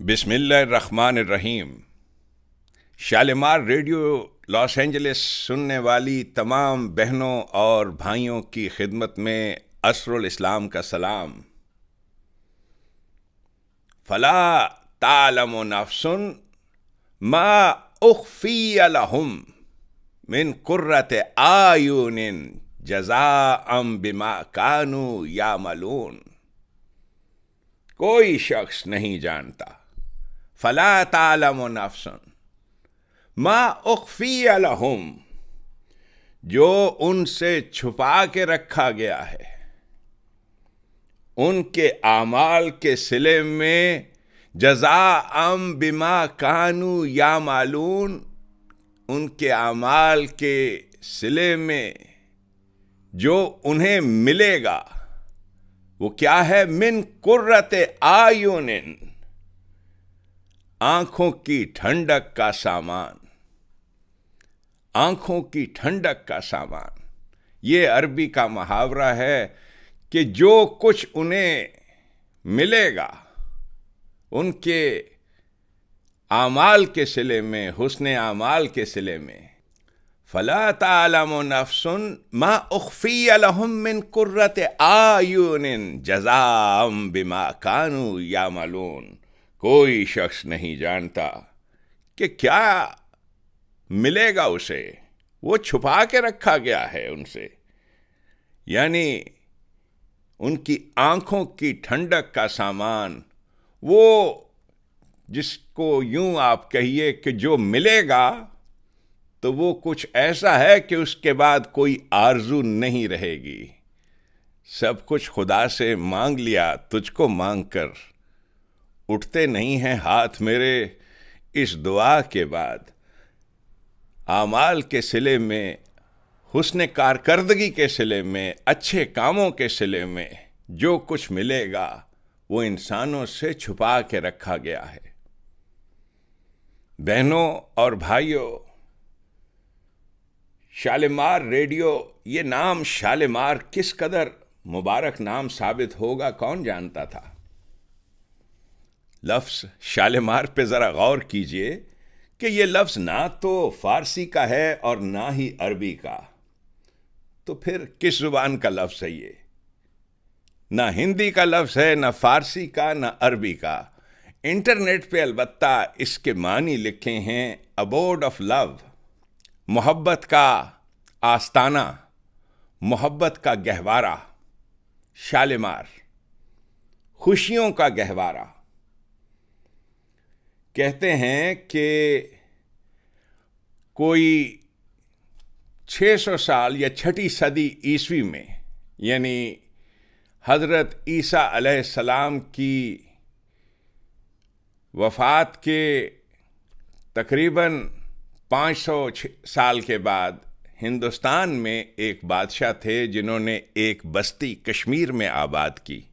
बिस्मिल्लाहिर्रहमानिर्रहीम। Shalimar radio Los Angeles सुनने वाली तमाम बहनों और भाइयों की खिदमत में असरुल इस्लाम का सलाम। फला तालमु नफ्सुन मा उख्फिय लहुम मिन कुर्रति आयुनिन जज़ाअम बिमा कानू यामलून। कोई शख्स नहीं जानता, फला तालमु नफ्सुन मा उख्फिय लहुम, जो उनसे छुपा के रखा गया है उनके आमाल के सिले में, जज़ाअम बिमा कानू यामलून, उनके आमाल के सिले में जो उन्हें मिलेगा वो क्या है? मिन कुर्रते आयुनिन, आंखों की ठंडक का सामान। आंखों की ठंडक का सामान, ये अरबी का मुहावरा है कि जो कुछ उन्हें मिलेगा उनके आमाल के सिले में, हुस्ने आमाल के सिले में। फला तालमु नफ्सुन मा उख्फिय लहुम मिन कुर्रति आयुनिन जज़ाअम बिमा कानू यामलून। कोई शख्स नहीं जानता कि क्या मिलेगा उसे, वो छुपा के रखा गया है उनसे। यानी उनकी आंखों की ठंडक का सामान, वो जिसको यूं आप कहिए कि जो मिलेगा तो वो कुछ ऐसा है कि उसके बाद कोई आरजू नहीं रहेगी। सब कुछ खुदा से मांग लिया, तुझको मांग कर उठते नहीं हैं हाथ मेरे। इस दुआ के बाद आमाल के सिले में, हुस्न कारकर्दगी के सिले में, अच्छे कामों के सिले में जो कुछ मिलेगा वो इंसानों से छुपा के रखा गया है। बहनों और भाइयों, शालिमार रेडियो, ये नाम शालिमार किस कदर मुबारक नाम साबित होगा कौन जानता था। लफ्ज़ शालिमार पे ज़रा गौर कीजिए कि ये लफ्ज़ ना तो फारसी का है और ना ही अरबी का, तो फिर किस ज़ुबान का लफ्ज़ है ये? ना हिंदी का लफ्ज़ है, ना फारसी का, ना अरबी का। इंटरनेट पे अलबत्ता इसके मानी लिखे हैं अबोर्ड ऑफ लव, मोहब्बत का आस्ताना, मोहब्बत का गहवारा। शालिमार, खुशियों का गहवारा। कहते हैं कि कोई 600 साल या 6ठी सदी ईस्वी में, यानी हज़रत ईसा अलैहिस्सलाम की वफ़ात के तकरीबन 500 साल के बाद हिंदुस्तान में एक बादशाह थे जिन्होंने एक बस्ती कश्मीर में आबाद की।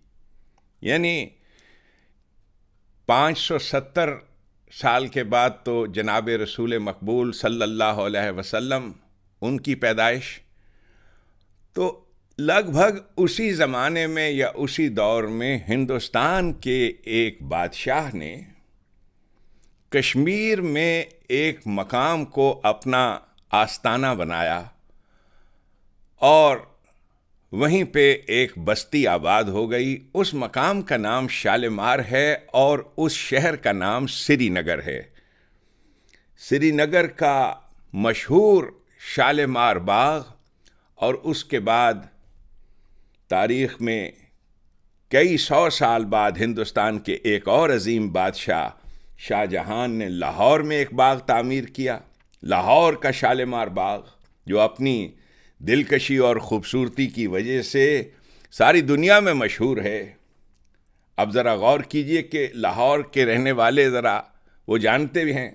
यानी 570 साल के बाद तो जनाब रसूल मकबूल सल्लल्लाहु अलैहि वसल्लम, उनकी पैदाइश। तो लगभग उसी ज़माने में या उसी दौर में हिंदुस्तान के एक बादशाह ने कश्मीर में एक मकाम को अपना आस्ताना बनाया और वहीं पे एक बस्ती आबाद हो गई। उस मकाम का नाम शालिमार है और उस शहर का नाम श्रीनगर है। श्रीनगर का मशहूर शालिमार बाग, और उसके बाद तारीख़ में कई 100 साल बाद हिंदुस्तान के एक और अजीम बादशाह शाहजहां ने लाहौर में एक बाग तामीर किया, लाहौर का शालिमार बाग, जो अपनी दिलकशी और ख़ूबसूरती की वजह से सारी दुनिया में मशहूर है। अब ज़रा गौर कीजिए कि लाहौर के रहने वाले ज़रा वो जानते भी हैं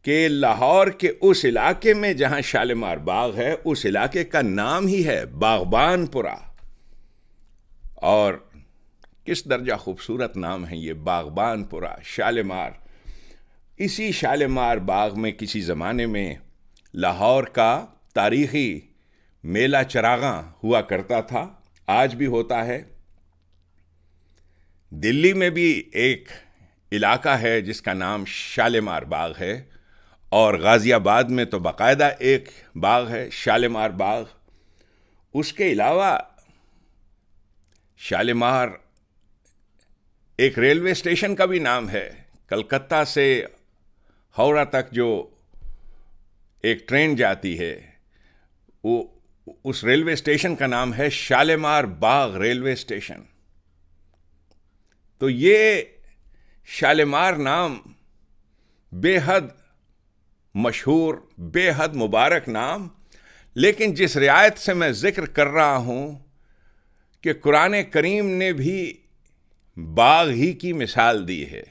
कि लाहौर के उस इलाके में जहाँ शालिमार बाग है, उस इलाके का नाम ही है बागबानपुरा। और किस दर्जा खूबसूरत नाम है ये, बागबानपुरा, शालिमार। इसी शालिमार बाग में किसी ज़माने में लाहौर का तारीख़ी मेला चरागां हुआ करता था, आज भी होता है। दिल्ली में भी एक इलाका है जिसका नाम शालीमार बाग है, और गाज़ियाबाद में तो बाकायदा एक बाग है शालीमार बाग। उसके अलावा शालीमार एक रेलवे स्टेशन का भी नाम है। कलकत्ता से हावड़ा तक जो एक ट्रेन जाती है, वो उस रेलवे स्टेशन का नाम है शालीमार बाग रेलवे स्टेशन। तो ये शालीमार नाम बेहद मशहूर, बेहद मुबारक नाम, लेकिन जिस रियायत से मैं जिक्र कर रहा हूं कि कुरान करीम ने भी बाग ही की मिसाल दी है।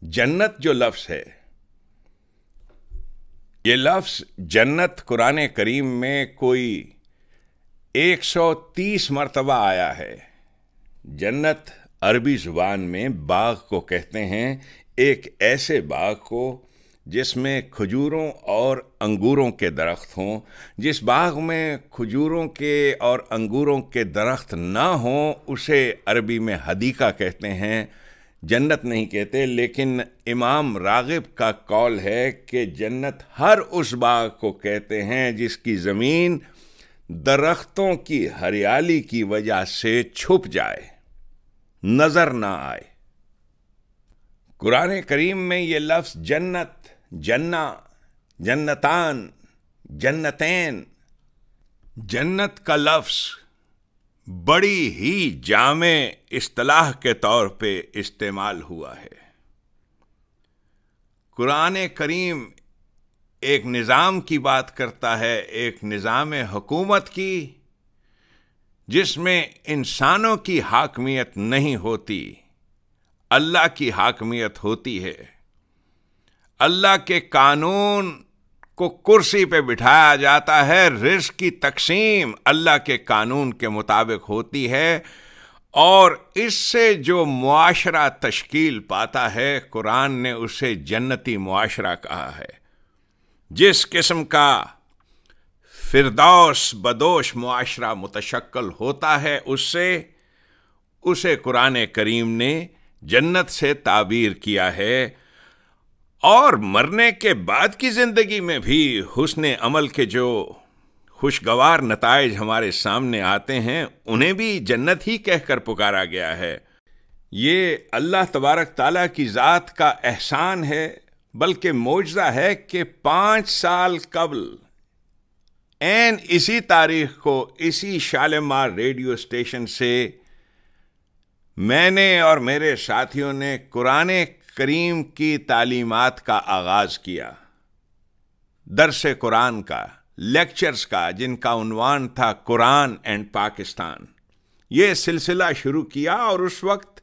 जन्नत जो लफ्ज़ है, ये लफ्ज़ जन्नत कुरान करीम में कोई 130 मरतबा आया है। जन्नत अरबी ज़ुबान में बाग को कहते हैं, एक ऐसे बाग को जिसमें खजूरों और अंगूरों के दरख्त हों। जिस बाग में खजूरों के और अंगूरों के दरख्त ना हों उसे अरबी में हदीका कहते हैं, जन्नत नहीं कहते। लेकिन इमाम रागिब का कौल है कि जन्नत हर उस बाग को कहते हैं जिसकी ज़मीन दरख्तों की हरियाली की वजह से छुप जाए, नज़र ना आए। कुरान करीम में ये लफ्ज़ जन्नत, जन्ना, जन्नतान, जन्नतैन, जन्नत का लफ्ज़ बड़ी ही जामे इस्तिलाह के तौर पे इस्तेमाल हुआ है। कुरान करीम एक निज़ाम की बात करता है, एक निज़ाम हुकूमत की, जिसमें इंसानों की हाकमियत नहीं होती, अल्लाह की हाकमियत होती है। अल्लाह के कानून को कुर्सी पे बिठाया जाता है, रिज़्क़ की तक़सीम अल्लाह के कानून के मुताबिक होती है, और इससे जो मुआशरा तश्कील पाता है, कुरान ने उसे जन्नती मुआशरा कहा है। जिस किस्म का फिरदौस बदोश मुआशरा मुतशक्कल होता है उससे, उसे कुरान करीम ने जन्नत से ताबीर किया है। और मरने के बाद की ज़िंदगी में भी हुस्न अमल के जो खुशगवार नताइज हमारे सामने आते हैं, उन्हें भी जन्नत ही कहकर पुकारा गया है। ये अल्लाह तबारक ताला की ज़ात का एहसान है, बल्कि मौजज़ा है कि 5 साल कबल ऐन इसी तारीख को इसी शालीमार रेडियो स्टेशन से मैंने और मेरे साथियों ने कुरान करीम की तालीमात का आगाज़ किया, दरसे कुरान का, लेक्चर्स का, जिनका उन्वान था कुरान एंड पाकिस्तान। ये सिलसिला शुरू किया और उस वक्त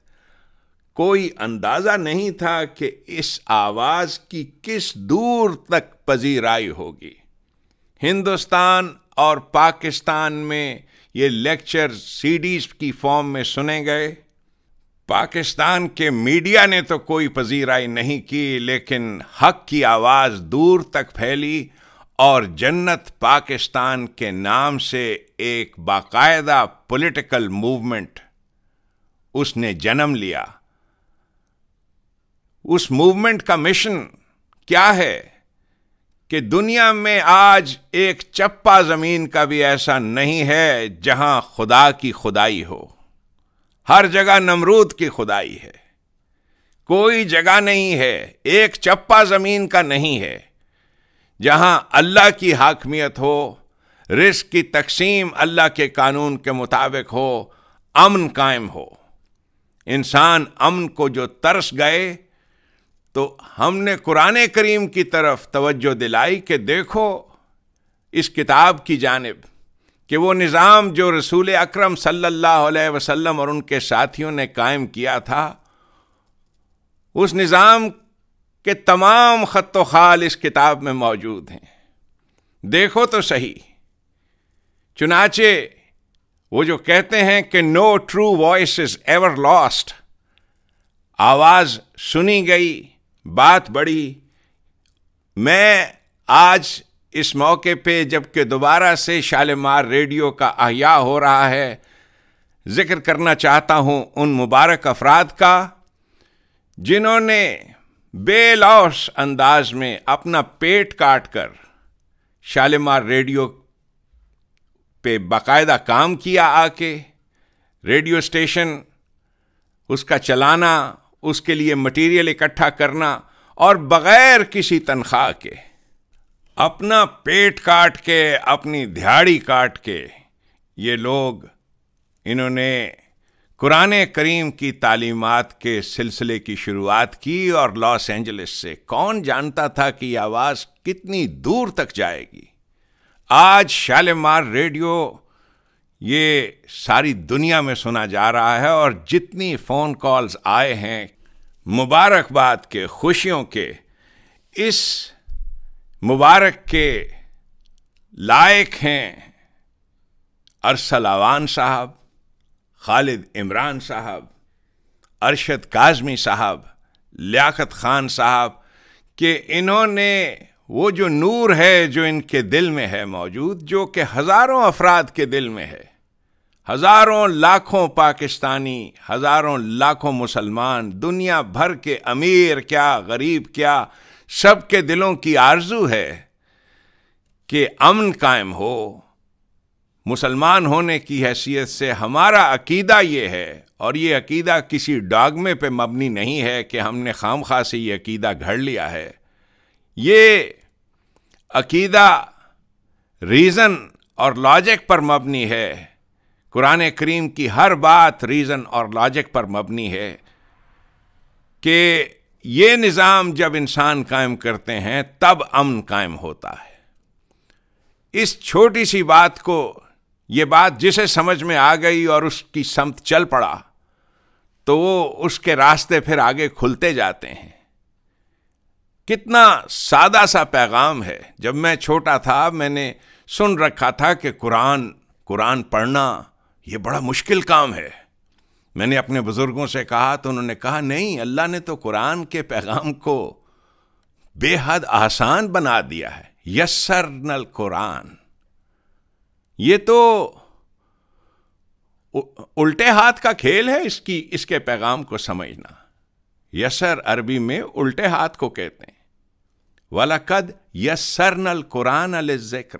कोई अंदाज़ा नहीं था कि इस आवाज़ की किस दूर तक पजीराई होगी। हिंदुस्तान और पाकिस्तान में ये लेक्चर सीडीज़ की फॉर्म में सुने गए। पाकिस्तान के मीडिया ने तो कोई पजीराई नहीं की, लेकिन हक की आवाज़ दूर तक फैली और जन्नत पाकिस्तान के नाम से एक बाकायदा पॉलिटिकल मूवमेंट उसने जन्म लिया। उस मूवमेंट का मिशन क्या है कि दुनिया में आज एक चप्पा ज़मीन का भी ऐसा नहीं है जहां खुदा की खुदाई हो। हर जगह नमरूद की खुदाई है। कोई जगह नहीं है, एक चप्पा ज़मीन का नहीं है जहां अल्लाह की हाकमियत हो, रिज़्क़ की तक़सीम अल्लाह के कानून के मुताबिक हो, अमन कायम हो। इंसान अमन को जो तरस गए, तो हमने कुरान करीम की तरफ तवज्जो दिलाई कि देखो इस किताब की जानिब कि वो निज़ाम जो रसूल अकरम सल्लल्लाहु अलैहि वसल्लम और उनके साथियों ने कायम किया था, उस निज़ाम के तमाम ख़त्तो ख़ाल इस किताब में मौजूद हैं। देखो तो सही। चुनाचे वो जो कहते हैं कि no true voice is ever lost, आवाज़ सुनी गई, बात बढ़ी। मैं आज इस मौके पे जबकि दोबारा से शालीमार रेडियो का अहया हो रहा है, जिक्र करना चाहता हूँ उन मुबारक अफराद का जिन्होंने बेलौस अंदाज में अपना पेट काट कर शालीमार रेडियो पे बाकायदा काम किया, आके रेडियो स्टेशन उसका चलाना, उसके लिए मटेरियल इकट्ठा करना, और बगैर किसी तनख्वाह के अपना पेट काट के, अपनी दिहाड़ी काट के ये लोग, इन्होंने कुरान करीम की तालीमात के सिलसिले की शुरुआत की। और लॉस एंजलिस से कौन जानता था कि यह आवाज़ कितनी दूर तक जाएगी। आज शालीमार रेडियो ये सारी दुनिया में सुना जा रहा है, और जितनी फ़ोन कॉल्स आए हैं मुबारकबाद के, खुशियों के, इस मुबारक के लायक हैं अरसल अवान साहब, खालिद इमरान साहब, अरशद काज़मी साहब, लियाकत खान साहब, कि इन्होंने वो जो नूर है जो इनके दिल में है मौजूद, जो कि हज़ारों अफराद के दिल में है, हज़ारों लाखों पाकिस्तानी, हज़ारों लाखों मुसलमान, दुनिया भर के अमीर क्या गरीब क्या, सबके दिलों की आरजू है कि अमन कायम हो। मुसलमान होने की हैसियत से हमारा अकीदा ये है, और ये अकीदा किसी डॉगमे पे मबनी नहीं है कि हमने खामखा से ये अकीदा घड़ लिया है। ये अकीदा रीज़न और लॉजिक पर मबनी है। कुरान करीम की हर बात रीज़न और लॉजिक पर मबनी है कि ये निज़ाम जब इंसान कायम करते हैं तब अमन कायम होता है। इस छोटी सी बात को, ये बात जिसे समझ में आ गई और उसकी समत चल पड़ा, तो वो उसके रास्ते फिर आगे खुलते जाते हैं। कितना सादा सा पैगाम है। जब मैं छोटा था मैंने सुन रखा था कि कुरान पढ़ना ये बड़ा मुश्किल काम है। मैंने अपने बुजुर्गों से कहा तो उन्होंने कहा नहीं, अल्लाह ने तो कुरान के पैगाम को बेहद आसान बना दिया है। यस्सरनल कुरान, ये तो उल्टे हाथ का खेल है इसके पैगाम को समझना। यसर अरबी में उल्टे हाथ को कहते हैं। वलकद यस्सरनल कुरान लिज़्ज़िक्र।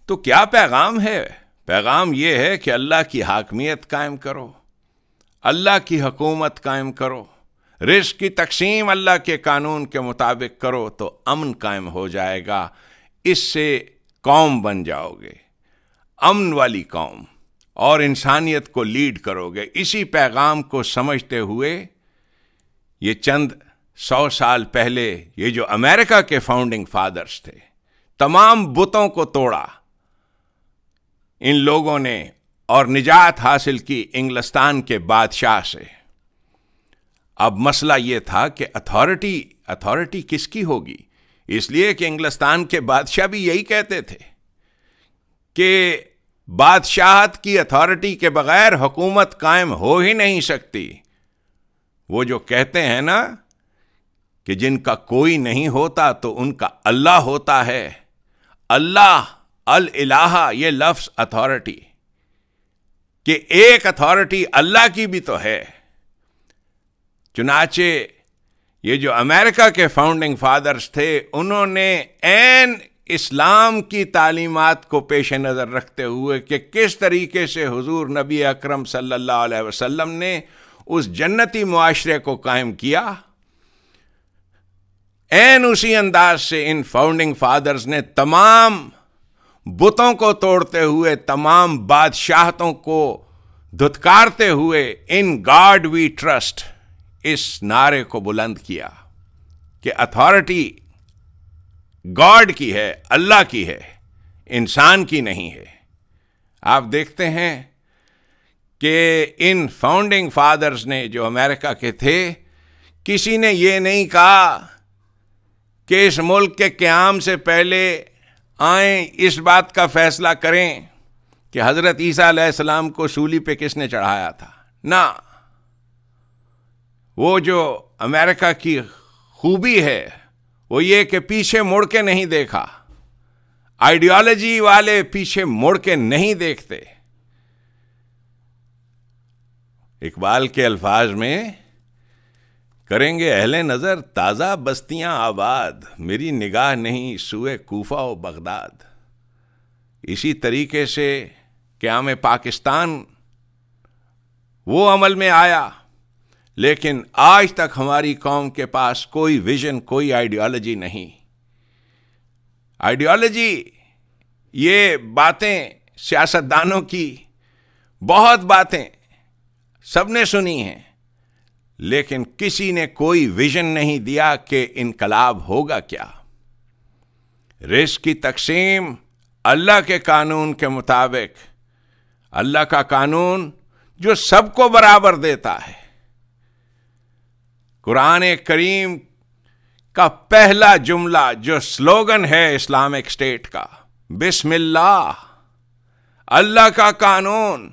तो क्या पैगाम है? पैगाम यह है कि अल्लाह की हाकमियत कायम करो, अल्लाह की हुकूमत कायम करो, रिज़्क़ की तकसीम अल्लाह के कानून के मुताबिक करो तो अमन कायम हो जाएगा। इससे कौम बन जाओगे, अमन वाली कौम, और इंसानियत को लीड करोगे। इसी पैगाम को समझते हुए ये चंद 100 साल पहले ये जो अमेरिका के फाउंडिंग फादर्स थे, तमाम बुतों को तोड़ा इन लोगों ने और निजात हासिल की इंग्लिस्तान के बादशाह से। अब मसला ये था कि अथॉरिटी किसकी होगी, इसलिए कि इंग्लिस्तान के बादशाह भी यही कहते थे कि बादशाहत की अथॉरिटी के बगैर हुकूमत कायम हो ही नहीं सकती। वो जो कहते हैं ना कि जिनका कोई नहीं होता तो उनका अल्लाह होता है। अल्लाह, अल इलाहा, ये लफ्ज़ अथॉरिटी, कि एक अथॉरिटी अल्लाह की भी तो है। चुनाचे ये जो अमेरिका के फाउंडिंग फादर्स थे, उन्होंने ऐन इस्लाम की तालीमात को पेश नज़र रखते हुए कि किस तरीके से हुजूर नबी अकरम सल्लल्लाहु अलैहि वसल्लम ने उस जन्नती मुआशरे को कायम किया, ऐन उसी अंदाज से इन फाउंडिंग फादर्स ने तमाम बुतों को तोड़ते हुए, तमाम बादशाहतों को धुतकारते हुए इन गॉड वी ट्रस्ट इस नारे को बुलंद किया कि अथॉरिटी गॉड की है, अल्लाह की है, इंसान की नहीं है। आप देखते हैं कि इन फाउंडिंग फादर्स ने जो अमेरिका के थे, किसी ने ये नहीं कहा कि इस मुल्क के क़याम से पहले आए इस बात का फैसला करें कि हज़रत ईसा अलैहिस्सलाम को सूली पे किसने चढ़ाया था। ना, वो जो अमेरिका की खूबी है वो ये कि पीछे मुड़ के नहीं देखा। आइडियोलॉजी वाले पीछे मुड़ के नहीं देखते। इकबाल के अल्फाज में करेंगे अहले नज़र ताज़ा बस्तियां आबाद, मेरी निगाह नहीं सुए कूफा व बगदाद। इसी तरीके से क़याम पाकिस्तान वो अमल में आया, लेकिन आज तक हमारी कौम के पास कोई विजन, कोई आइडियोलॉजी नहीं। आइडियोलॉजी, ये बातें सियासतदानों की, बहुत बातें सबने सुनी हैं, लेकिन किसी ने कोई विजन नहीं दिया कि इनकलाब होगा क्या। रिस्क की तकसीम अल्लाह के कानून के मुताबिक, अल्लाह का कानून जो सबको बराबर देता है। कुरान करीम का पहला जुमला जो स्लोगन है इस्लामिक स्टेट का, बिस्मिल्लाह, अल्लाह का कानून,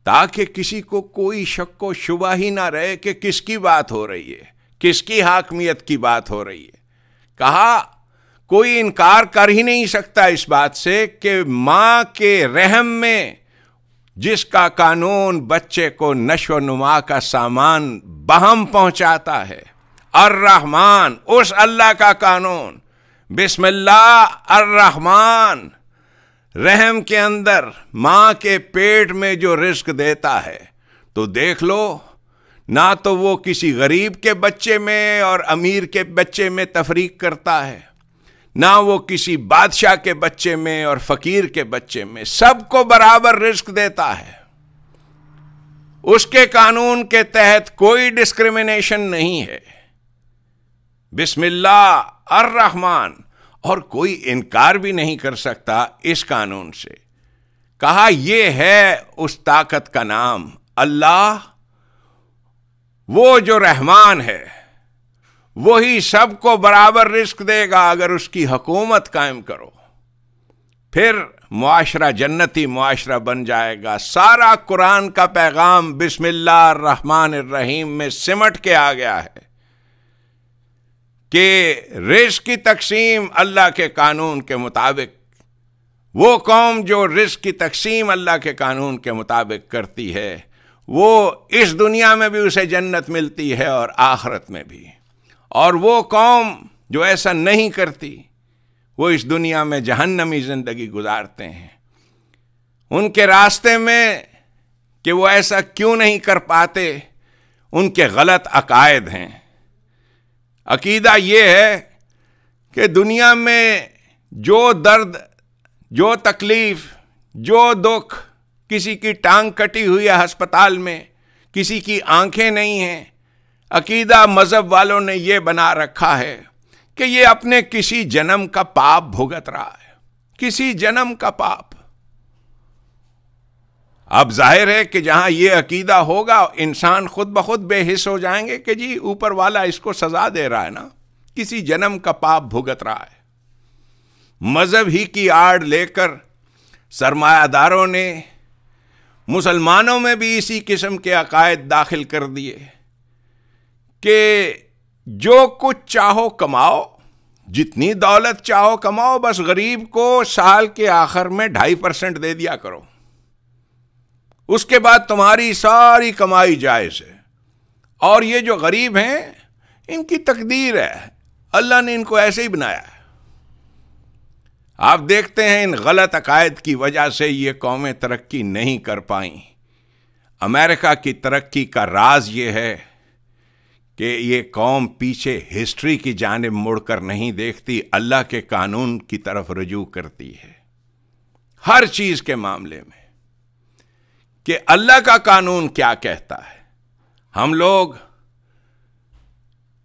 ताकि किसी को कोई शक व शुबा ही ना रहे कि किसकी बात हो रही है, किसकी हाकमियत की बात हो रही है। कहा कोई इनकार कर ही नहीं सकता इस बात से कि मां के रहम में जिसका कानून बच्चे को नशो नुमा का सामान बहम पहुंचाता है, अर्रहमान, उस अल्लाह का कानून, बिस्मिल्लाह अर्रहमान, रहम के अंदर मां के पेट में जो रिस्क देता है, तो देख लो, ना तो वो किसी गरीब के बच्चे में और अमीर के बच्चे में तफरीक करता है, ना वो किसी बादशाह के बच्चे में और फकीर के बच्चे में, सबको बराबर रिस्क देता है। उसके कानून के तहत कोई डिस्क्रिमिनेशन नहीं है। बिस्मिल्लाह अर्रहमान, और कोई इनकार भी नहीं कर सकता इस कानून से। कहा यह है उस ताकत का नाम, अल्लाह, वो जो रहमान है, वही सबको बराबर रिस्क देगा अगर उसकी हुकूमत कायम करो। फिर मुआशरा जन्नती मुआशरा बन जाएगा। सारा कुरान का पैगाम बिस्मिल्लाह अर्रहमान अर्रहीम में सिमट के आ गया है कि रिस्क की तकसीम अल्लाह के कानून के मुताबिक, वो कौम जो रिस्क की तकसीम अल्लाह के कानून के मुताबिक करती है, वो इस दुनिया में भी उसे जन्नत मिलती है और आखिरत में भी। और वो कौम जो ऐसा नहीं करती, वो इस दुनिया में जहन्नमी जिंदगी गुजारते हैं। उनके रास्ते में कि वो ऐसा क्यों नहीं कर पाते, उनके गलत अकायद हैं। अकीदा ये है कि दुनिया में जो दर्द, जो तकलीफ, जो दुख, किसी की टांग कटी हुई है अस्पताल में, किसी की आंखें नहीं हैं, अकीदा मजहब वालों ने यह बना रखा है कि ये अपने किसी जन्म का पाप भुगत रहा है, किसी जन्म का पाप। अब जाहिर है कि जहां यह अकीदा होगा, इंसान खुद ब खुद बेहिस हो जाएंगे कि जी ऊपर वाला इसको सजा दे रहा है ना, किसी जन्म का पाप भुगत रहा है। मजहब ही की आड़ लेकर सरमायादारों ने मुसलमानों में भी इसी किस्म के अकायद दाखिल कर दिए कि जो कुछ चाहो कमाओ, जितनी दौलत चाहो कमाओ, बस गरीब को साल के आखिर में 2.5% दे दिया करो, उसके बाद तुम्हारी सारी कमाई जायज है। और ये जो गरीब हैं, इनकी तकदीर है, अल्लाह ने इनको ऐसे ही बनाया है। आप देखते हैं इन गलत अकायद की वजह से ये कौमें तरक्की नहीं कर पाई। अमेरिका की तरक्की का राज ये है कि ये कौम पीछे हिस्ट्री की जानिब मुड़कर नहीं देखती, अल्लाह के कानून की तरफ रुजू करती है हर चीज के मामले में, कि अल्लाह का कानून क्या कहता है। हम लोग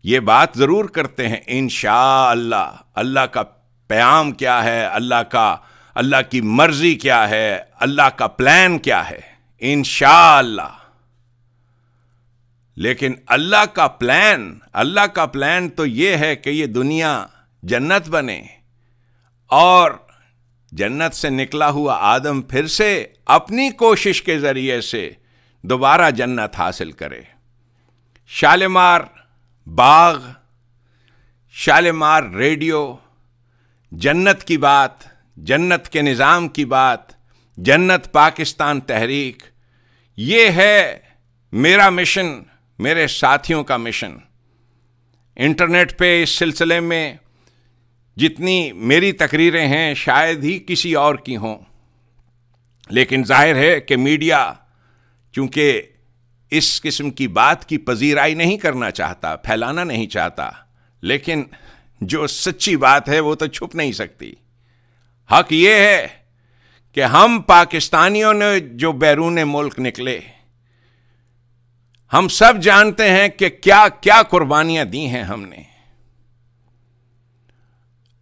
ये बात जरूर करते हैं इंशाअल्लाह, अल्लाह का प्याम क्या है, अल्लाह की मर्जी क्या है, अल्लाह का प्लान क्या है, इंशाअल्लाह। लेकिन अल्लाह का प्लान तो यह है कि ये दुनिया जन्नत बने और जन्नत से निकला हुआ आदम फिर से अपनी कोशिश के जरिए से दोबारा जन्नत हासिल करे। शालीमार बाग, शालीमार रेडियो, जन्नत की बात, जन्नत के निज़ाम की बात, जन्नत पाकिस्तान तहरीक, ये है मेरा मिशन, मेरे साथियों का मिशन इंटरनेट पे इस सिलसिले में जितनी मेरी तकरीरें हैं शायद ही किसी और की हों, लेकिन जाहिर है कि मीडिया चूंकि इस किस्म की बात की पजीराई नहीं करना चाहता, फैलाना नहीं चाहता, लेकिन जो सच्ची बात है वो तो छुप नहीं सकती। हक ये है कि हम पाकिस्तानियों ने जो बैरून मुल्क निकले, हम सब जानते हैं कि क्या क्या कुर्बानियां दी हैं हमने,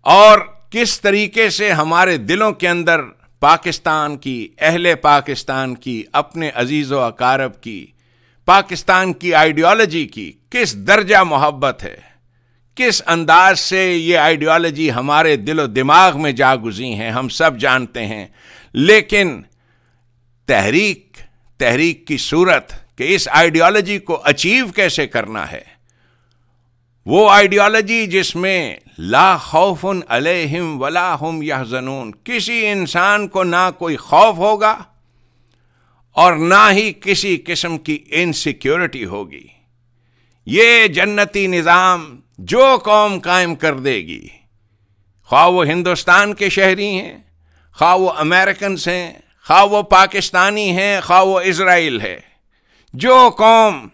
और किस तरीके से हमारे दिलों के अंदर पाकिस्तान की, अहले पाकिस्तान की, अपने अजीज़ो अकारब की, पाकिस्तान की आइडियोलॉजी की किस दर्जा मोहब्बत है, किस अंदाज से ये आइडियोलॉजी हमारे दिलो दिमाग में जा गुज़री हैं, हम सब जानते हैं। लेकिन तहरीक की सूरत कि इस आइडियोलॉजी को अचीव कैसे करना है, वो आइडियोलॉजी जिसमें ला खौफुन अलैहिम वला हुम यहज़नून, किसी इंसान को ना कोई खौफ होगा और ना ही किसी किस्म की इनसिक्योरिटी होगी। ये जन्नती निज़ाम जो कौम कायम कर देगी, ख्वाह वो हिंदुस्तान के शहरी हैं, ख्वाह वो अमेरिकन हैं, ख्वाह वो पाकिस्तानी हैं, ख्वाह वो इज़राइल है, जो कौम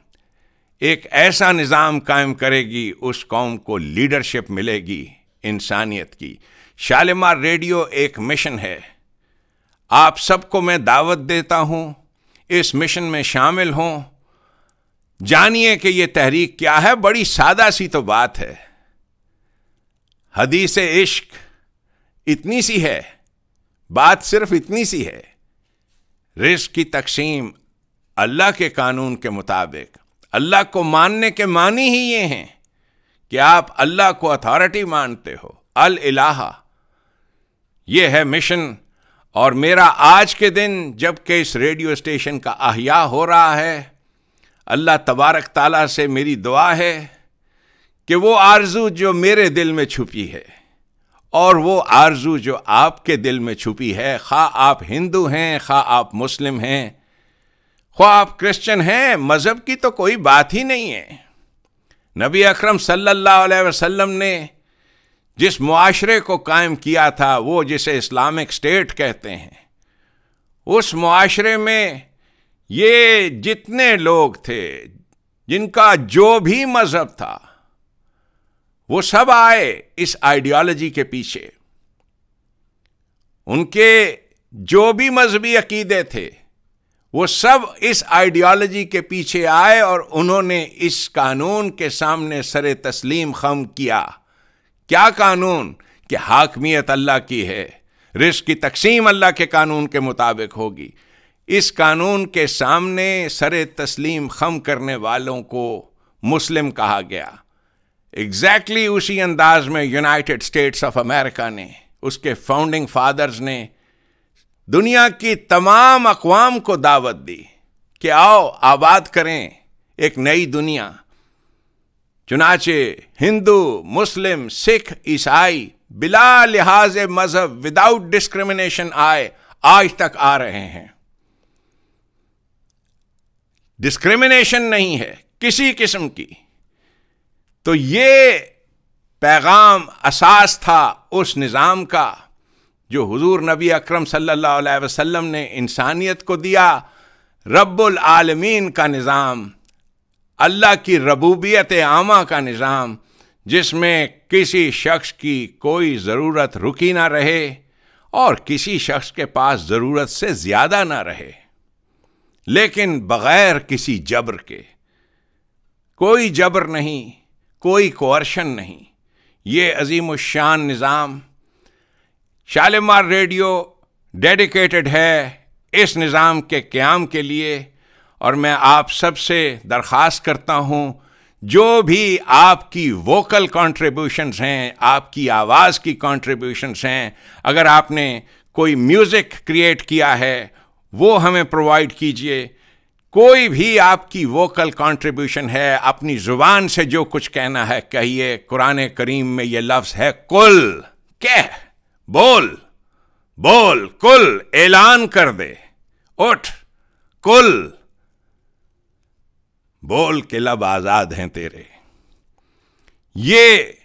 एक ऐसा निज़ाम कायम करेगी उस कौम को लीडरशिप मिलेगी इंसानियत की। शालिमार रेडियो एक मिशन है, आप सबको मैं दावत देता हूं इस मिशन में शामिल हों। जानिए कि यह तहरीक क्या है। बड़ी सादा सी तो बात है, हदीस इश्क इतनी सी है, बात सिर्फ इतनी सी है, रिज़्क़ की तक़सीम अल्लाह के कानून के मुताबिक। अल्लाह को मानने के मानी ही ये हैं कि आप अल्लाह को अथॉरिटी मानते हो, अल इलाहा। ये है मिशन। और मेरा आज के दिन जबकि इस रेडियो स्टेशन का अहया हो रहा है, अल्लाह तबारक ताला से मेरी दुआ है कि वो आरजू जो मेरे दिल में छुपी है और वो आरजू जो आपके दिल में छुपी है, खा आप हिंदू हैं, खा आप मुस्लिम हैं, ख्वाह आप क्रिश्चियन हैं, मजहब की तो कोई बात ही नहीं है। नबी अकरम सल्लल्लाहु अलैहि वसल्लम ने जिस मुआशरे को कायम किया था, वो जिसे इस्लामिक स्टेट कहते हैं, उस मुआशरे में ये जितने लोग थे जिनका जो भी मजहब था, वो सब आए इस आइडियोलॉजी के पीछे। उनके जो भी मजहबी अकीदे थे वो सब इस आइडियोलॉजी के पीछे आए और उन्होंने इस कानून के सामने सरे तस्लीम खम किया। क्या कानून? कि हाकमियत अल्लाह की है, रिज़्क़ की तक़सीम अल्लाह के कानून के मुताबिक होगी। इस कानून के सामने सरे तस्लीम खम करने वालों को मुस्लिम कहा गया। एग्जैक्टली उसी अंदाज में यूनाइटेड स्टेट्स ऑफ अमेरिका ने, उसके फाउंडिंग फादर्स ने दुनिया की तमाम अक़वाम को दावत दी कि आओ आबाद करें एक नई दुनिया। चुनाचे हिंदू, मुस्लिम, सिख, ईसाई बिला लिहाज मजहब, विदाउट डिस्क्रिमिनेशन आए, आज तक आ रहे हैं। डिस्क्रिमिनेशन नहीं है किसी किस्म की। तो ये पैगाम असास था उस निज़ाम का जो हुजूर नबी अकरम सल्लल्लाहु अलैहि वसल्लम ने इंसानियत को दिया। रब्बुल आलमीन का निज़ाम, अल्लाह की रबूबियत आमा का निज़ाम, जिसमें किसी शख्स की कोई ज़रूरत रुकी ना रहे और किसी शख्स के पास ज़रूरत से ज़्यादा ना रहे, लेकिन बग़ैर किसी जबर के। कोई जबर नहीं, कोई कोअर्शन नहीं। ये अज़ीमुश्शान निज़ाम शालिमार रेडियो डेडिकेटेड है इस निज़ाम के क़याम के लिए। और मैं आप सब से दरख्वास्त करता हूँ, जो भी आपकी वोकल कॉन्ट्रीब्यूशंस हैं, आपकी आवाज़ की कॉन्ट्रीब्यूशंस हैं, अगर आपने कोई म्यूज़िक क्रिएट किया है वो हमें प्रोवाइड कीजिए। कोई भी आपकी वोकल कंट्रीब्यूशन है, अपनी ज़ुबान से जो कुछ कहना है कहिए। कुरान करीम में ये लफ्ज़ है कुल, कह, बोल, बोल, कुल, ऐलान कर दे, उठ, कुल, बोल के लब आज़ाद हैं तेरे। ये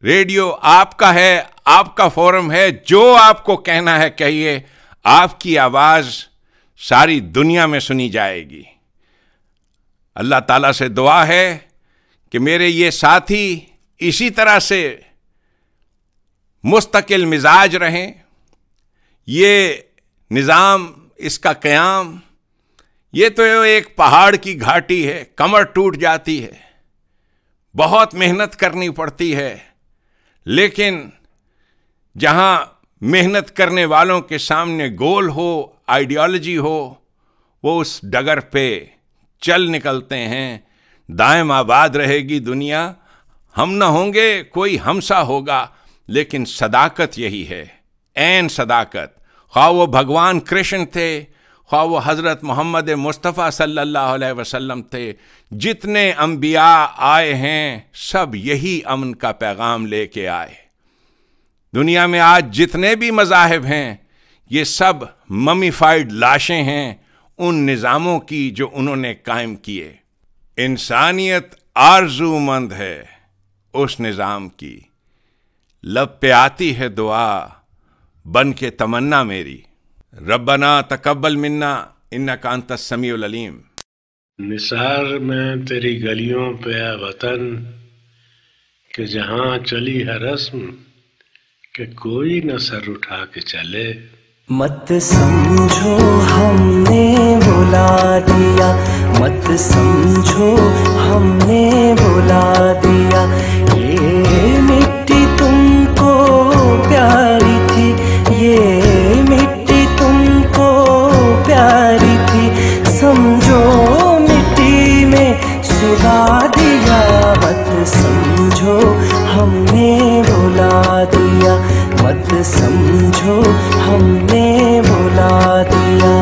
रेडियो आपका है, आपका फोरम है, जो आपको कहना है कहिए, आपकी आवाज सारी दुनिया में सुनी जाएगी। अल्लाह ताला से दुआ है कि मेरे ये साथी इसी तरह से मुस्तकिल मिजाज रहें। ये निज़ाम, इसका क़याम, ये तो एक पहाड़ की घाटी है, कमर टूट जाती है, बहुत मेहनत करनी पड़ती है, लेकिन जहां मेहनत करने वालों के सामने गोल हो, आइडियोलॉजी हो, वो उस डगर पे चल निकलते हैं। दायम आबाद रहेगी दुनिया, हम न होंगे, कोई हमसा होगा, लेकिन सदाकत यही है, ऐन सदाकत। ख्वाह वो भगवान कृष्ण थे, ख्वाह वो हज़रत मोहम्मद मुस्तफ़ा सल्लल्लाहु अलैहि वसल्लम थे, जितने अंबिया आए हैं सब यही अमन का पैगाम लेके आए। दुनिया में आज जितने भी मज़ाहिब हैं, ये सब ममीफाइड लाशें हैं उन निज़ामों की जो उन्होंने कायम किए। इंसानियत आरज़ूमंद है उस निज़ाम की, लब पे आती है दुआ बन के तमन्ना मेरी, रब्बना तकब्बल मिन्ना इन्नका अंतस समीउल अलीम। निसार में तेरी गलियों पे आ वतन, कि जहां चली है रस्म कि कोई न सर उठा के चले। मत समझो हमने बुला दिया, मत समझो हमने बुला दिया, ये मिट्टी तुमको प्यारी थी, ये मिट्टी तुमको प्यारी थी, समझो मिट्टी में सुला दिया। मत समझो हमने बुला दिया, मत समझो हमने बुला दिया।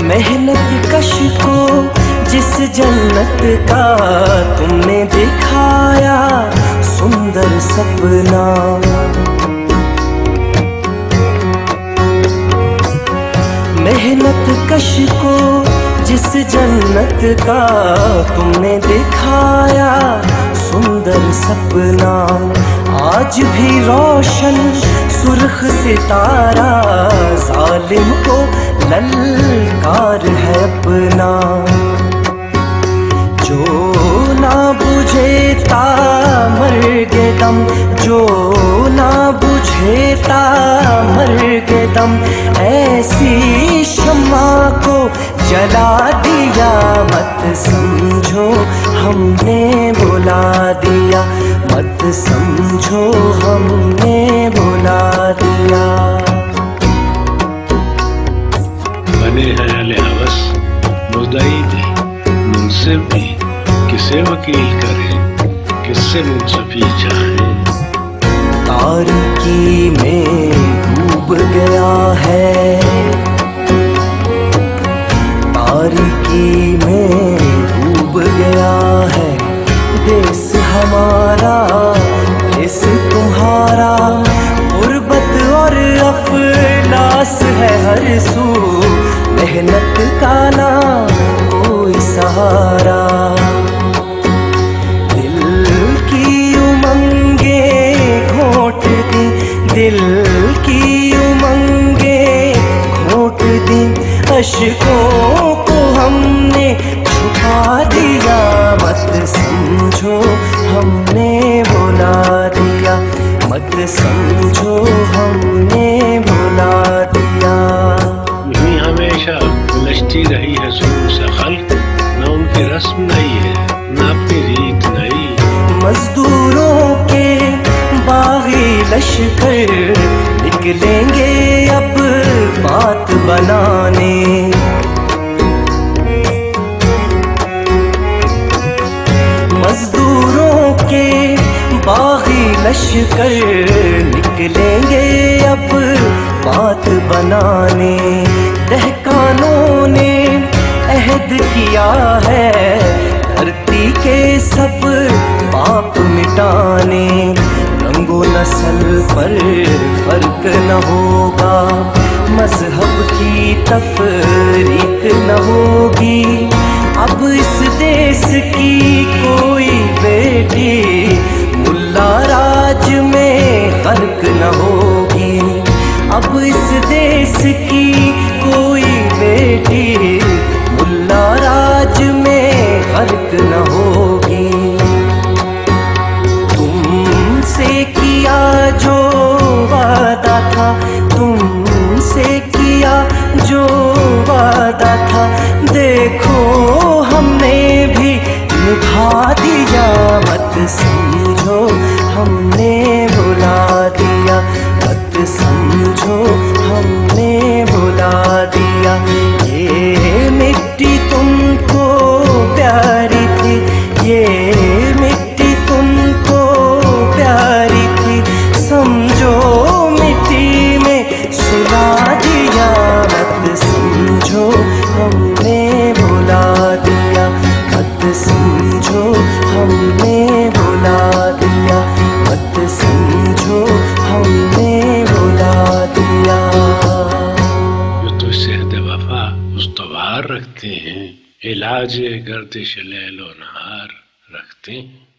मेहनत कश को जिस जन्नत का तुमने दिखाया सुंदर सपना, मेहनत कश को जिस जन्नत का तुमने दिखाया सुंदर सपना, आज भी रोशन सुर्ख सितारा जालिम को ललकार है अपना। जो ना बुझे मर्गे दम, जो ना बुझे मर्गे दम, ऐसी शम्मा को जला दिया। मत समझो हमने बुला दिया, मत समझो हमने बुला दिया। बने हैं अहले हवस मुद्दई भी, मुंसिफ भी, किसे वकील करें, किससे मुंसफी चाहें। तारीकी में डूब गया है, तारीकी में डूब गया है देश हमारा, देश तुम्हारा। गुर्बत और अफलास है हर सू, मेहनत का ना कोई सहारा। दिल की उमंगे घोंट दी, दिल की उमंगे घोंट दी, अश्कों को हमने छुपा दिया। मत समझो हमने बुला दिया, मत समझो हमने बुला दिया। यूं हमेशा उलझती रही है सुर से खल्क, न उनकी रस्म नहीं है न अपनी रीत नहीं। मजदूरों के बागी लश्कर निकलेंगे अब बात बनाने, मजदूरों के बागी लश्कर निकलेंगे अब बात बनाने। दहकानों ने अहद किया है धरती के सब पाप मिटाने, रंगो नस्ल पर फर्क न होगा, मजहब की तफरीक न होगी। अब इस देश की कोई बेटी मुल्ला राज में गर्क न होगी। अब इस देश की कोई बेटी मुल्ला राज में गर्क न होगी। तुमसे किया जो वादा था, तुमसे किया जो वादा था, देखो हमने भी निभा दिया। मत समझो हमने भुला दिया, मत समझो हमने भुला दिया। ये मिट्टी तुमको प्यारी थी, ये मिट्टी तुमको प्यारी थी, समझो मिट्टी में सुला दिया। मत समझो हमने भुला दिया, मत समझो हमने भुला दिया, मत समझो हमने भुला दिया। जो तो सेहद वफा उस्तवार रखते हैं, इलाज गर्दिश लैलो नहार रखते हैं।